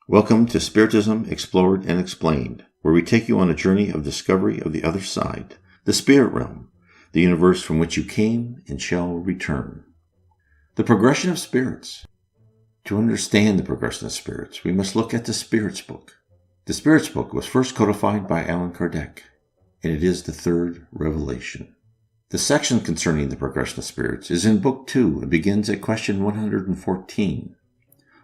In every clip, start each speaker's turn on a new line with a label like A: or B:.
A: Welcome to Spiritism Explored and Explained, where we take you on a journey of discovery of the other side, the spirit realm, the universe from which you came and shall return. The progression of spirits. To understand the progression of spirits, we must look at the Spirits book. The Spirits book was first codified by Allan Kardec, and it is the third revelation. The section concerning the progression of spirits is in Book 2 and begins at question 114.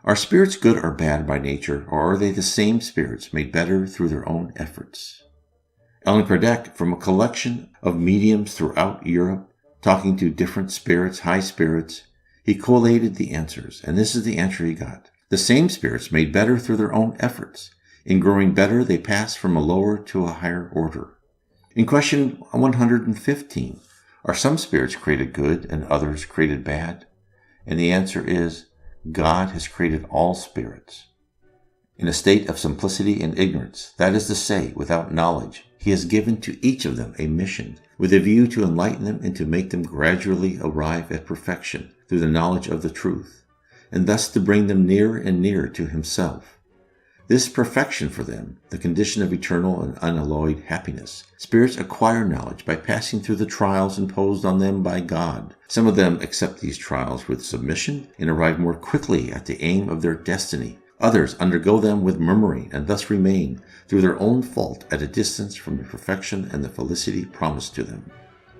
A: Are spirits good or bad by nature, or are they the same spirits made better through their own efforts? Allan Kardec, from a collection of mediums throughout Europe, talking to different spirits, high spirits, he collated the answers, and this is the answer he got. The same spirits made better through their own efforts. In growing better, they pass from a lower to a higher order. In question 115, are some spirits created good and others created bad? And the answer is, God has created all spirits in a state of simplicity and ignorance, that is to say, without knowledge. He has given to each of them a mission, with a view to enlighten them and to make them gradually arrive at perfection through the knowledge of the truth, and thus to bring them nearer and nearer to himself. This perfection for them, the condition of eternal and unalloyed happiness. Spirits acquire knowledge by passing through the trials imposed on them by God. Some of them accept these trials with submission and arrive more quickly at the aim of their destiny. Others undergo them with murmuring and thus remain, through their own fault, at a distance from the perfection and the felicity promised to them.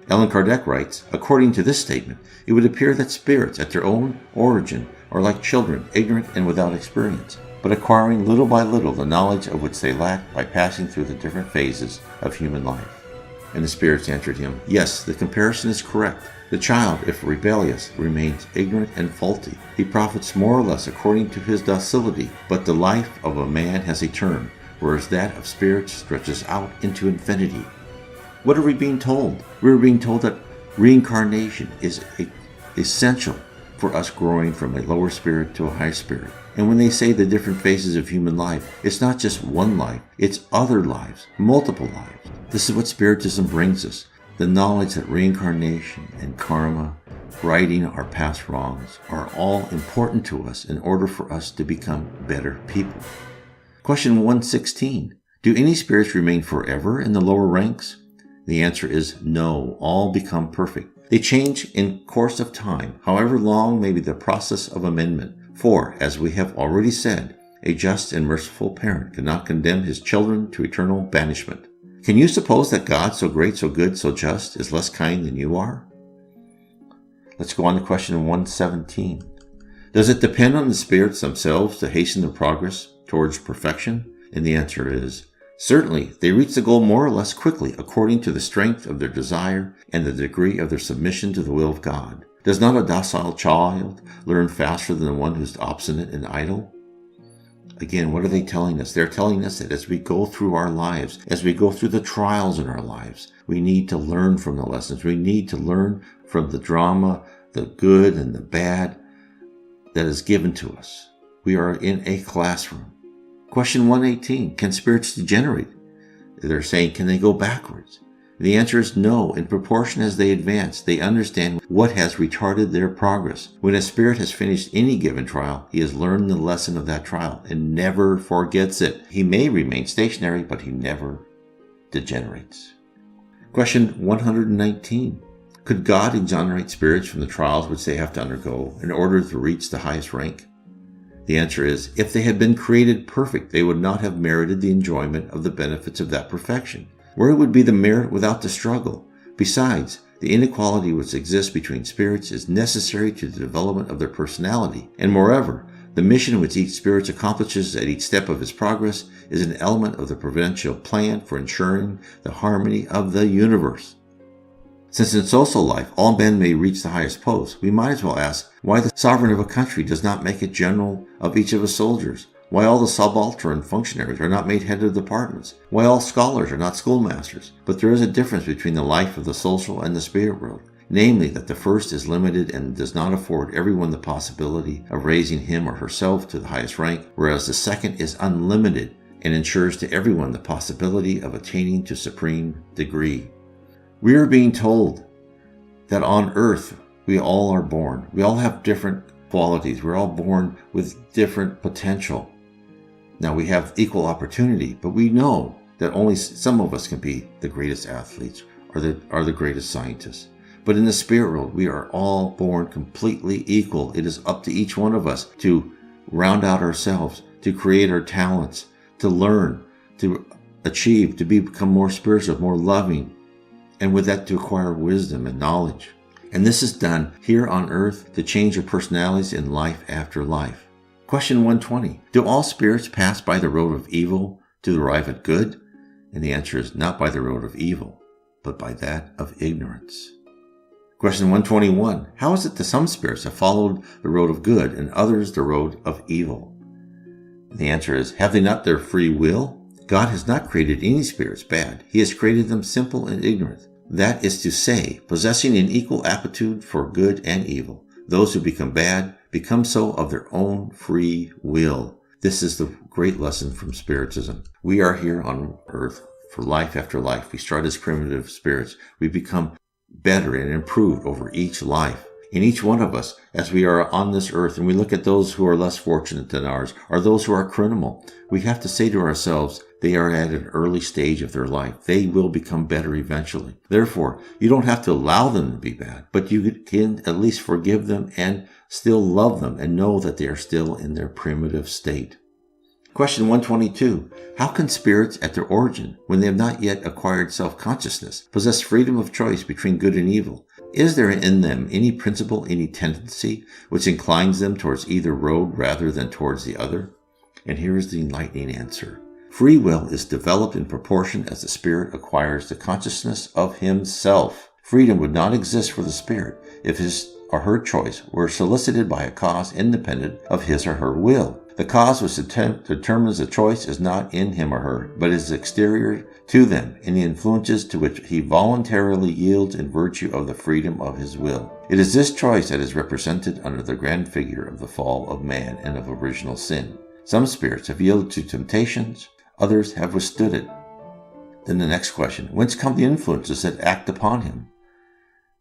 A: Allan Kardec writes, according to this statement, it would appear that spirits at their own origin are like children, ignorant and without experience, but acquiring little by little the knowledge of which they lack by passing through the different phases of human life. And the spirits answered him, yes, the comparison is correct. The child, if rebellious, remains ignorant and faulty. He profits more or less according to his docility, but the life of a man has a term, whereas that of spirits stretches out into infinity. What are we being told? We are being told that reincarnation is essential for us growing from a lower spirit to a high spirit. And when they say the different phases of human life, it's not just one life, it's other lives, multiple lives. This is what Spiritism brings us, the knowledge that reincarnation and karma, righting our past wrongs, are all important to us in order for us to become better people. Question 116. Do any spirits remain forever in the lower ranks? The answer is no, all become perfect. They change in course of time, however long may be the process of amendment. For, as we have already said, a just and merciful parent cannot condemn his children to eternal banishment. Can you suppose that God, so great, so good, so just, is less kind than you are? Let's go on to question 117. Does it depend on the spirits themselves to hasten their progress towards perfection? And the answer is, certainly, they reach the goal more or less quickly according to the strength of their desire and the degree of their submission to the will of God. Does not a docile child learn faster than the one who is obstinate and idle? Again, what are they telling us? They're telling us that as we go through our lives, as we go through the trials in our lives, we need to learn from the lessons. We need to learn from the drama, the good and the bad that is given to us. We are in a classroom. Question 118, can spirits degenerate? They're saying, can they go backwards? The answer is no. In proportion as they advance, they understand what has retarded their progress. When a spirit has finished any given trial, he has learned the lesson of that trial and never forgets it. He may remain stationary, but he never degenerates. Question 119. Could God exonerate spirits from the trials which they have to undergo in order to reach the highest rank? The answer is, if they had been created perfect, they would not have merited the enjoyment of the benefits of that perfection. Where would be the merit without the struggle? Besides, the inequality which exists between spirits is necessary to the development of their personality, and moreover, the mission which each spirit accomplishes at each step of its progress is an element of the providential plan for ensuring the harmony of the universe. Since in social life all men may reach the highest post, we might as well ask why the sovereign of a country does not make a general of each of his soldiers, why all the subaltern functionaries are not made head of departments, why all scholars are not schoolmasters. But there is a difference between the life of the social and the spirit world, namely that the first is limited and does not afford everyone the possibility of raising him or herself to the highest rank, whereas the second is unlimited and ensures to everyone the possibility of attaining to supreme degree. We are being told that on earth we all are born. We all have different qualities. We're all born with different potential. Now we have equal opportunity, but we know that only some of us can be the greatest athletes or the greatest scientists. But in the spirit world, we are all born completely equal. It is up to each one of us to round out ourselves, to create our talents, to learn, to achieve, to become more spiritual, more loving, and with that to acquire wisdom and knowledge. And this is done here on earth to change your personalities in life after life. Question 120. Do all spirits pass by the road of evil to arrive at good? And the answer is not by the road of evil, but by that of ignorance. Question 121. How is it that some spirits have followed the road of good and others the road of evil? And the answer is, have they not their free will? God has not created any spirits bad. He has created them simple and ignorant. That is to say, possessing an equal aptitude for good and evil. Those who become bad become so of their own free will. This is the great lesson from Spiritism. We are here on earth for life after life. We start as primitive spirits. We become better and improved over each life. In each one of us, as we are on this earth and we look at those who are less fortunate than ours, or those who are criminal, we have to say to ourselves, they are at an early stage of their life. They will become better eventually. Therefore, you don't have to allow them to be bad, but you can at least forgive them and still love them and know that they are still in their primitive state. Question 122. How can spirits at their origin, when they have not yet acquired self-consciousness, possess freedom of choice between good and evil? Is there in them any principle, any tendency, which inclines them towards either road rather than towards the other? And here is the enlightening answer. Free will is developed in proportion as the spirit acquires the consciousness of himself. Freedom would not exist for the spirit if his or her choice were solicited by a cause independent of his or her will. The cause which determines the choice is not in him or her, but is exterior to them in the influences to which he voluntarily yields in virtue of the freedom of his will. It is this choice that is represented under the grand figure of the fall of man and of original sin. Some spirits have yielded to temptations, others have withstood it. Then the next question, whence come the influences that act upon him?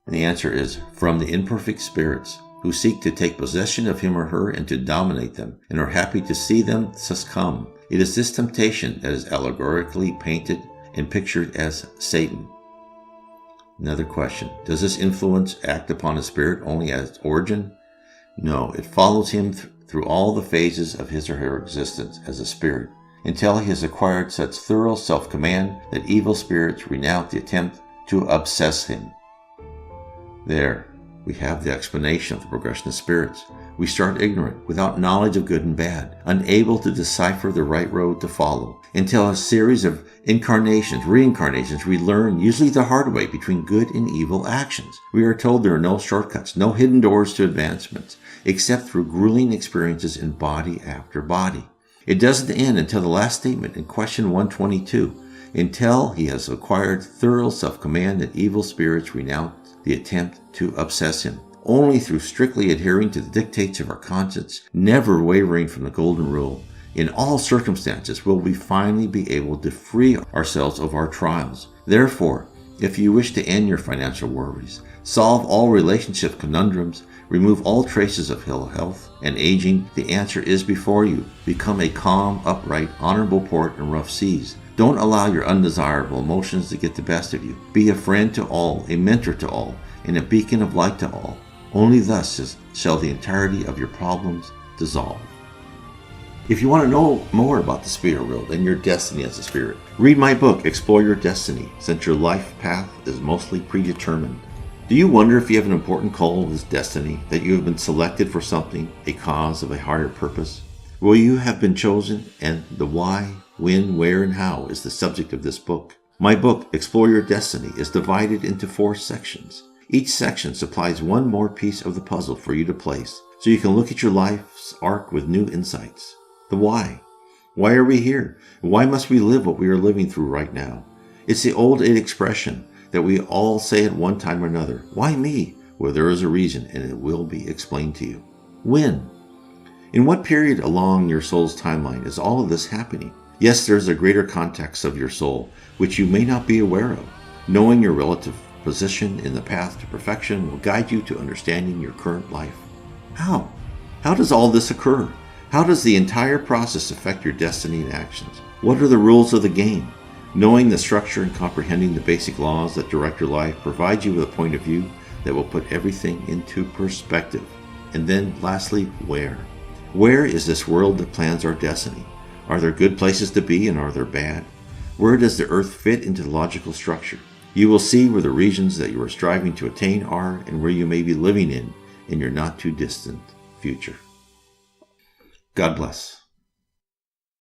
A: And the answer is, from the imperfect spirits, who seek to take possession of him or her and to dominate them, and are happy to see them succumb. It is this temptation that is allegorically painted and pictured as Satan. Another question, does this influence act upon a spirit only at its origin? No, it follows him through all the phases of his or her existence as a spirit, until he has acquired such thorough self-command that evil spirits renounce the attempt to obsess him. There, we have the explanation of the progression of spirits. We start ignorant, without knowledge of good and bad, unable to decipher the right road to follow, until a series of reincarnations, we learn, usually the hard way, between good and evil actions. We are told there are no shortcuts, no hidden doors to advancements, except through grueling experiences in body after body. It doesn't end until the last statement in question 122, until he has acquired thorough self-command that evil spirits renounce the attempt to obsess him. Only through strictly adhering to the dictates of our conscience, never wavering from the golden rule, in all circumstances will we finally be able to free ourselves of our trials. Therefore, if you wish to end your financial worries, solve all relationship conundrums, remove all traces of ill health and aging, the answer is before you. Become a calm, upright, honorable port in rough seas. Don't allow your undesirable emotions to get the best of you. Be a friend to all, a mentor to all, and a beacon of light to all. Only thus shall the entirety of your problems dissolve. If you want to know more about the spirit world and your destiny as a spirit, read my book, Explore Your Destiny, since your life path is mostly predetermined. Do you wonder if you have an important call of this destiny, that you have been selected for something, a cause of a higher purpose? Well, you have been chosen, and the why, when, where, and how is the subject of this book. My book, Explore Your Destiny, is divided into 4 sections. Each section supplies one more piece of the puzzle for you to place, so you can look at your life's arc with new insights. The why. Why are we here? Why must we live what we are living through right now? It's the old expression that we all say at one time or another. Why me? Well, there is a reason, and it will be explained to you. When? In what period along your soul's timeline is all of this happening? Yes, there is a greater context of your soul, which you may not be aware of. Knowing your relative position in the path to perfection will guide you to understanding your current life. How? How does all this occur? How does the entire process affect your destiny and actions? What are the rules of the game? Knowing the structure and comprehending the basic laws that direct your life provides you with a point of view that will put everything into perspective. And then, lastly, where? Where is this world that plans our destiny? Are there good places to be and are there bad? Where does the earth fit into the logical structure? You will see where the regions that you are striving to attain are and where you may be living in your not too distant future. God bless.